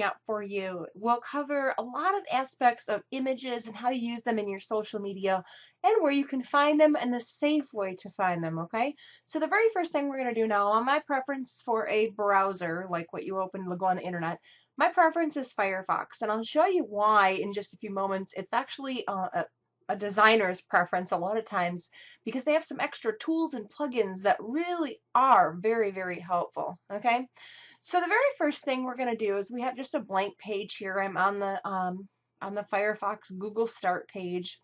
out for you will cover a lot of aspects of images and how to use them in your social media and where you can find them and the safe way to find them, okay? So the very first thing we're going to do now, on my preference for a browser, like what you open to go on the internet, my preference is Firefox, and I'll show you why in just a few moments. It's actually a designer's preference a lot of times because they have some extra tools and plugins that really are very, very helpful, okay? So the very first thing we're going to do is we have just a blank page here. I'm on the Firefox Google Start page,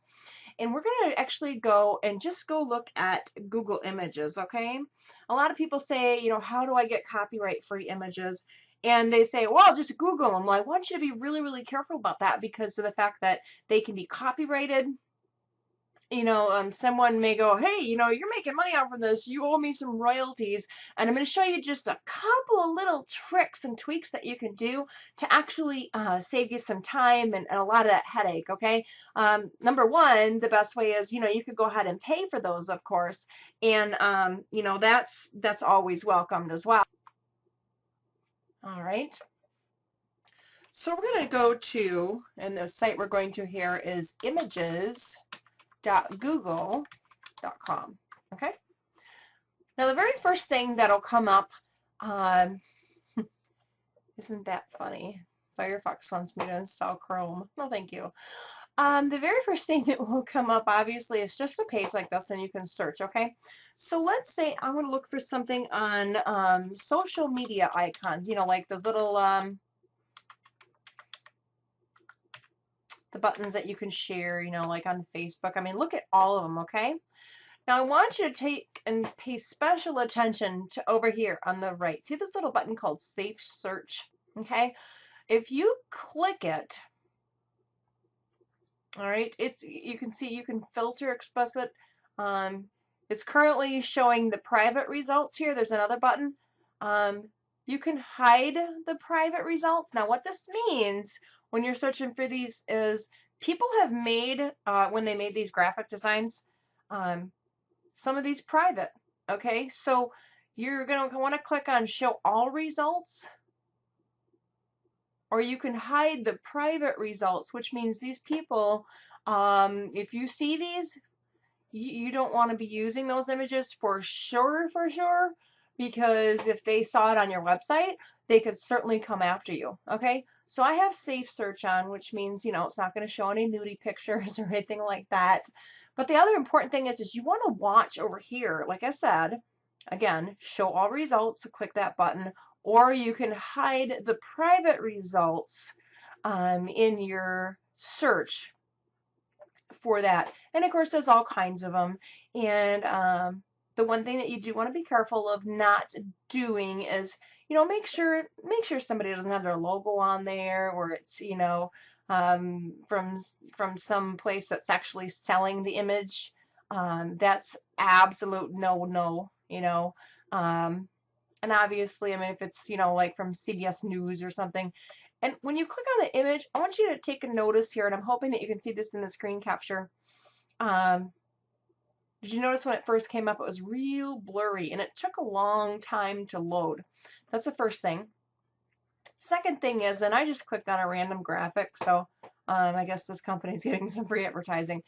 and we're going to actually go and just go look at Google Images, okay? A lot of people say, you know, how do I get copyright-free images? And they say, well, just Google them. Well, I want you to be really, really careful about that because of the fact that they can be copyrighted. You know, someone may go, hey, you know, you're making money off of this. You owe me some royalties. And I'm going to show you just a couple of little tricks and tweaks that you can do to actually save you some time and a lot of that headache, okay? Number one, the best way is, you know, you could go ahead and pay for those, of course. And, you know, that's always welcomed as well. All right. So we're going to go to, and the site we're going to here is images.google.com. Okay. Now the very first thing that'll come up, isn't that funny? Firefox wants me to install Chrome. No, thank you. The very first thing that will come up, obviously, is just a page like this, and you can search, okay? So let's say I want to look for something on social media icons, you know, like those little, the buttons that you can share, you know, like on Facebook. I mean, look at all of them, okay? Now I want you to take and pay special attention to over here on the right. See this little button called Safe Search, okay? If you click it, all right, you can see you can filter explicit. It's currently showing the private results here. There's another button. You can hide the private results. Now what this means when you're searching for these is people have made, when they made these graphic designs, some of these private, okay? So you're going to want to click on Show All Results, or you can hide the private results, which means these people, if you see these, you don't want to be using those images for sure, because if they saw it on your website, they could certainly come after you, okay? So I have Safe Search on, which means, you know, it's not going to show any nudie pictures or anything like that. But the other important thing is you want to watch over here, like I said, again, Show All Results, so click that button, or you can hide the private results in your search for that. And of course, there's all kinds of them. And the one thing that you do want to be careful of not doing is, you know, make sure somebody doesn't have their logo on there, or it's, you know, from some place that's actually selling the image. That's absolute no, you know. And obviously, I mean, if it's, you know, like from CBS News or something. And when you click on the image, I want you to take a notice here, and I'm hoping that you can see this in the screen capture. Did you notice when it first came up, it was real blurry, and it took a long time to load. That's the first thing. Second thing is, and I just clicked on a random graphic, so I guess this company's getting some free advertising.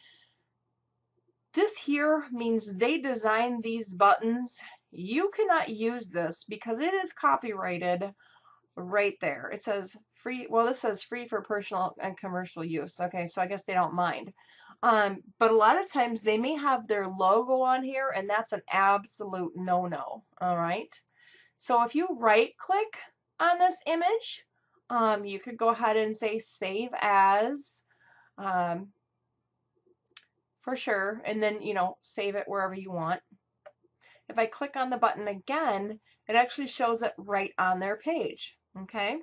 This here means they designed these buttons. You cannot use this because it is copyrighted right there. It says free, well, this says free for personal and commercial use. Okay, so I guess they don't mind. But a lot of times they may have their logo on here, and that's an absolute no-no. All right. So if you right-click on this image, you could go ahead and say Save As, for sure, and then, you know, save it wherever you want. If I click on the button again, it actually shows it right on their page. Okay.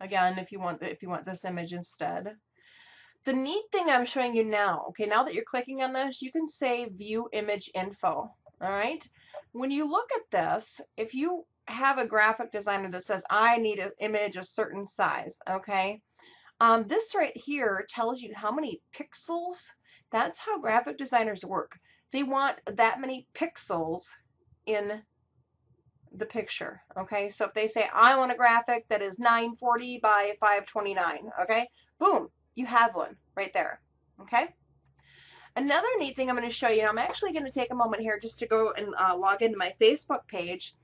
Again, if you want this image instead. The neat thing I'm showing you now, okay, now that you're clicking on this, you can say View Image Info. All right. When you look at this, if you have a graphic designer that says I need an image a certain size, okay, this right here tells you how many pixels. That's how graphic designers work. They want that many pixels in the picture. Okay, so if they say I want a graphic that is 940 by 529, okay, boom, you have one right there. Okay. Another neat thing I'm going to show you, I'm actually going to take a moment here just to go and log into my Facebook page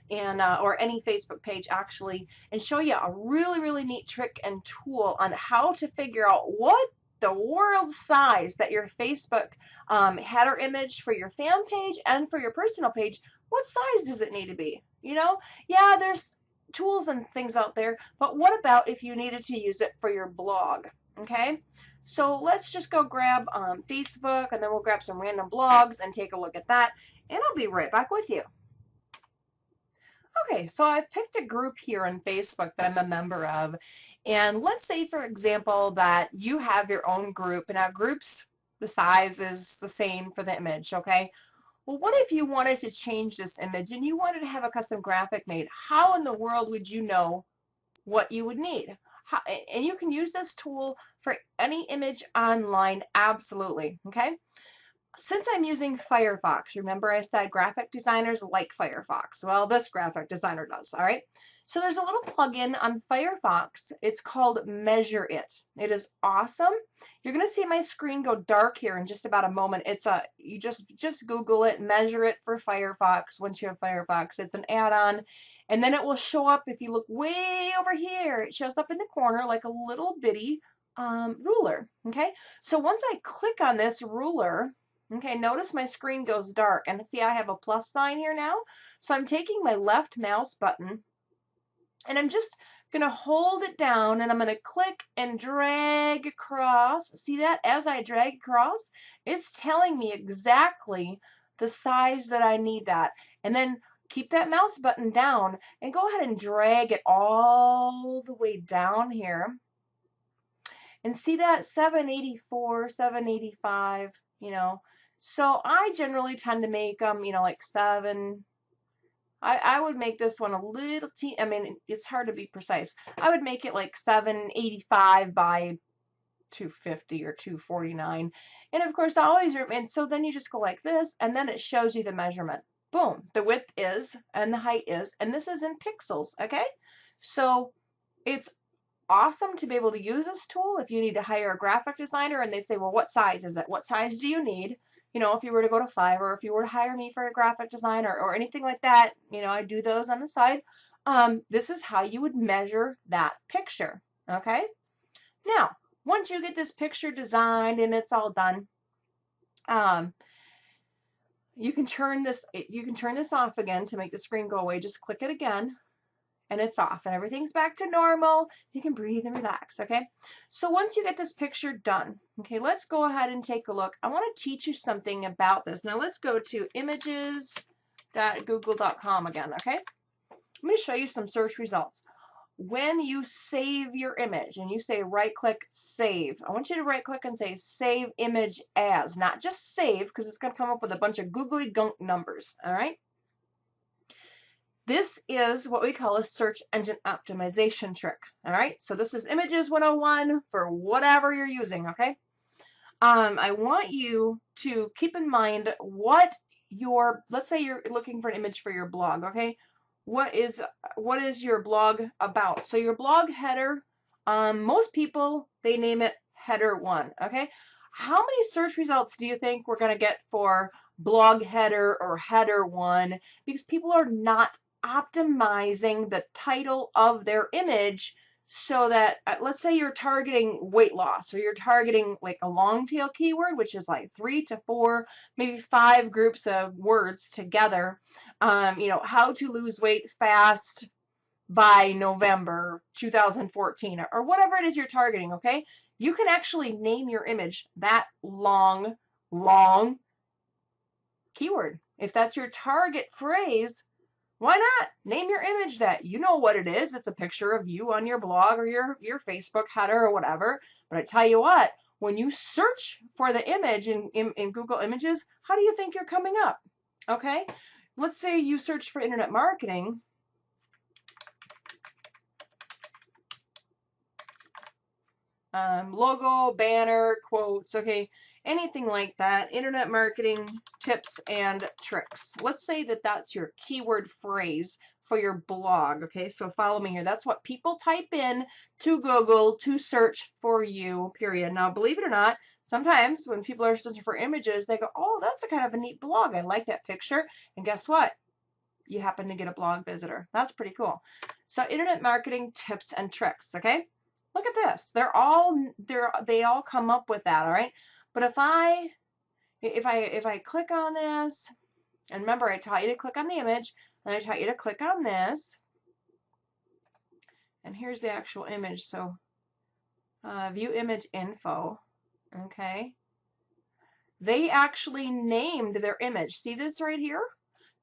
and or any Facebook page actually, and show you a really neat trick and tool on how to figure out what the world size that your Facebook header image for your fan page and for your personal page, what size does it need to be? You know, yeah, there's tools and things out there, but what about if you needed to use it for your blog? Okay, so let's just go grab Facebook, and then we'll grab some random blogs and take a look at that, and I'll be right back with you. Okay, so I've picked a group here on Facebook that I'm a member of. And let's say, for example, that you have your own group, and our groups, the size is the same for the image, okay? Well, what if you wanted to change this image and you wanted to have a custom graphic made? How in the world would you know what you would need? And you can use this tool for any image online, absolutely, okay? Since I'm using Firefox, remember I said graphic designers like Firefox. Well, this graphic designer does, all right? So there's a little plugin on Firefox. It's called Measure It. It is awesome. You're going to see my screen go dark here in just about a moment. It's you just Google it, Measure It for Firefox. Once you have Firefox, it's an add-on. And then it will show up if you look way over here. It shows up in the corner like a little bitty ruler, okay? So once I click on this ruler, okay, notice my screen goes dark, and see I have a plus sign here now. So I'm taking my left mouse button and I'm just going to hold it down, and I'm going to click and drag across. See that? As I drag across, it's telling me exactly the size that I need that. And then keep that mouse button down and go ahead and drag it all the way down here. And see that 784, 785, you know. So I generally tend to make them, you know, like 7. I would make this one a little I mean, it's hard to be precise. I would make it like 785 by 250 or 249. And of course, I always, and so then you just go like this, and then it shows you the measurement. Boom, the width is, and the height is, and this is in pixels, okay? So it's awesome to be able to use this tool if you need to hire a graphic designer and they say, well, what size is it? What size do you need? You know, if you were to go to Fiverr, if you were to hire me for a graphic design or anything like that, you know, I do those on the side. This is how you would measure that picture, okay? Now, once you get this picture designed and it's all done, you can turn this off again to make the screen go away. Just click it again, and it's off, and everything's back to normal. You can breathe and relax, okay? So once you get this picture done, okay, let's go ahead and take a look. I want to teach you something about this. Now let's go to images.google.com again, okay? I'm going to show you some search results. When you save your image and you say right-click, save, I want you to right-click and say save image as, not just save, because it's going to come up with a bunch of googly gunk numbers, all right? This is what we call a search engine optimization trick, all right? So this is Images 101 for whatever you're using, okay? I want you to keep in mind what let's say you're looking for an image for your blog, okay? What is your blog about? So your blog header, most people, they name it header 1, okay? How many search results do you think we're going to get for blog header or header 1? Because people are not optimizing the title of their image so that, let's say you're targeting weight loss, or you're targeting like a long tail keyword, which is like 3 to 4, maybe 5 groups of words together. You know, how to lose weight fast by November 2014, or whatever it is you're targeting, okay? You can actually name your image that long keyword. If that's your target phrase, why not name your image that? You know what it is. It's a picture of you on your blog or your Facebook header or whatever. But I tell you what, when you search for the image in Google Images, how do you think you're coming up? Okay, let's say you search for internet marketing. logo, banner, quotes, okay, anything like that. Internet marketing tips and tricks. Let's say that that's your keyword phrase for your blog, okay? So follow me here. That's what people type in to Google to search for you, period. Now, believe it or not, sometimes when people are searching for images, they go, oh, that's a kind of a neat blog. I like that picture. And guess what? You happen to get a blog visitor. That's pretty cool. So internet marketing tips and tricks, okay? Look at this. They all come up with that, all right? But if I click on this, and remember I taught you to click on the image, and I taught you to click on this, and here's the actual image. So view image info, okay? They actually named their image. See this right here?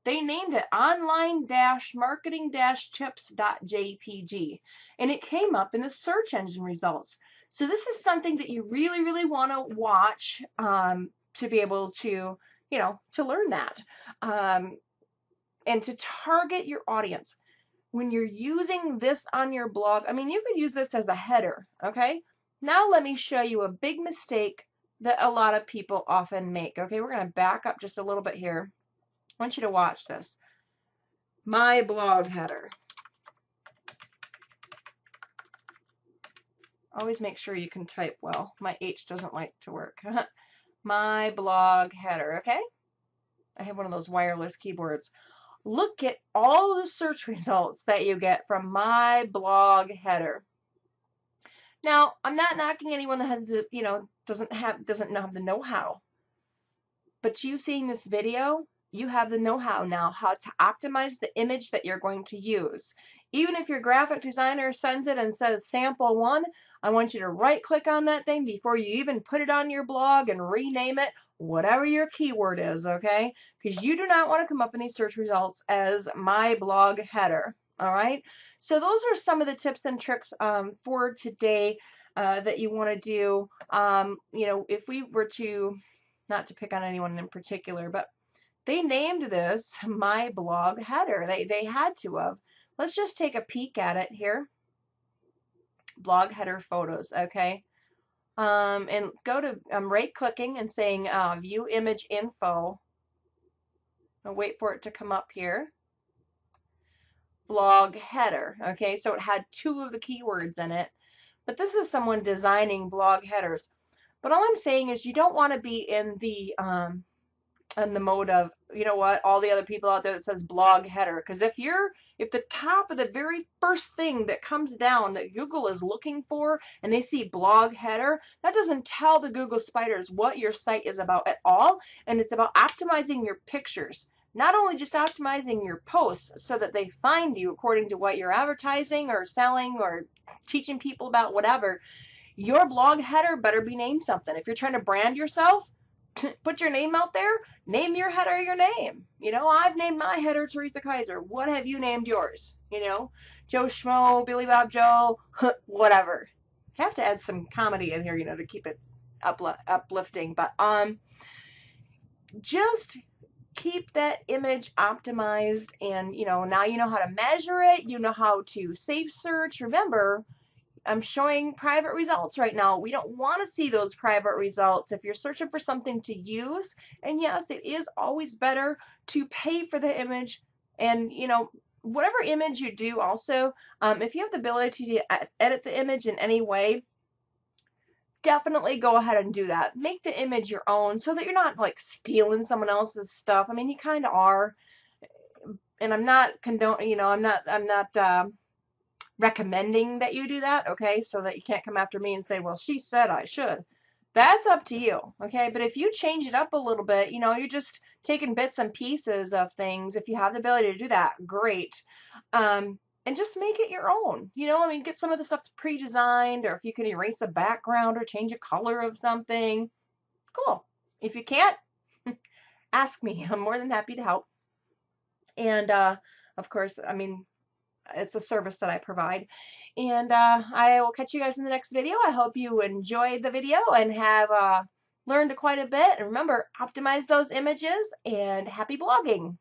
They named it online-marketing-tips.jpg, and it came up in the search engine results. So this is something that you really, really want to watch to be able to, to learn that and to target your audience. When you're using this on your blog, I mean, you could use this as a header, okay? Now let me show you a big mistake that a lot of people often make, okay? We're going to back up just a little bit here. I want you to watch this. My blog header. Always make sure you can type well. My H doesn't like to work. My blog header, okay? I have one of those wireless keyboards. Look at all the search results that you get from my blog header. Now, I'm not knocking anyone that has, doesn't have the know-how. But you seeing this video, you have the know-how now how to optimize the image that you're going to use. Even if your graphic designer sends it and says sample 1, I want you to right click on that thing before you even put it on your blog and rename it whatever your keyword is, okay? Because you do not want to come up in these search results as my blog header, all right? So those are some of the tips and tricks for today that you want to do. If we were to, not to pick on anyone in particular, but they named this my blog header. They had to have. Let's just take a peek at it here. Blog header photos, okay? And go to, I'm right clicking and saying view image info. I'll wait for it to come up here. Blog header, okay? So it had 2 of the keywords in it. But this is someone designing blog headers. But all I'm saying is you don't want to be in the mode of, you know what, all the other people out there that says blog header. Because if the top of the very first thing that comes down that Google is looking for and they see blog header, that doesn't tell the Google spiders what your site is about at all. And it's about optimizing your pictures. Not only just optimizing your posts so that they find you according to what you're advertising or selling or teaching people about, whatever. Your blog header better be named something. If you're trying to brand yourself, put your name out there, name your header your name. I've named my header Teresa Kaiser. What have you named yours? Joe Schmo, Billy Bob Joe, whatever. Have to add some comedy in here, to keep it uplifting. But just keep that image optimized, and now you know how to measure it, you know how to safe search. Remember, I'm showing private results right now. We don't want to see those private results if you're searching for something to use. And yes, it is always better to pay for the image. And whatever image you do also, if you have the ability to edit the image in any way, definitely go ahead and do that. Make the image your own so that you're not like stealing someone else's stuff. I mean, you kind of are. And I'm not I'm not recommending that you do that, okay? So that you can't come after me and say, well, she said I should. That's up to you, okay? But if you change it up a little bit, you're just taking bits and pieces of things. If you have the ability to do that, great. And just make it your own. Get some of the stuff pre-designed, or if you can erase a background or change a color of something, cool. If you can't, ask me. I'm more than happy to help. And of course, it's a service that I provide. And I will catch you guys in the next video. I hope you enjoyed the video and have learned quite a bit. And remember, optimize those images, and happy blogging.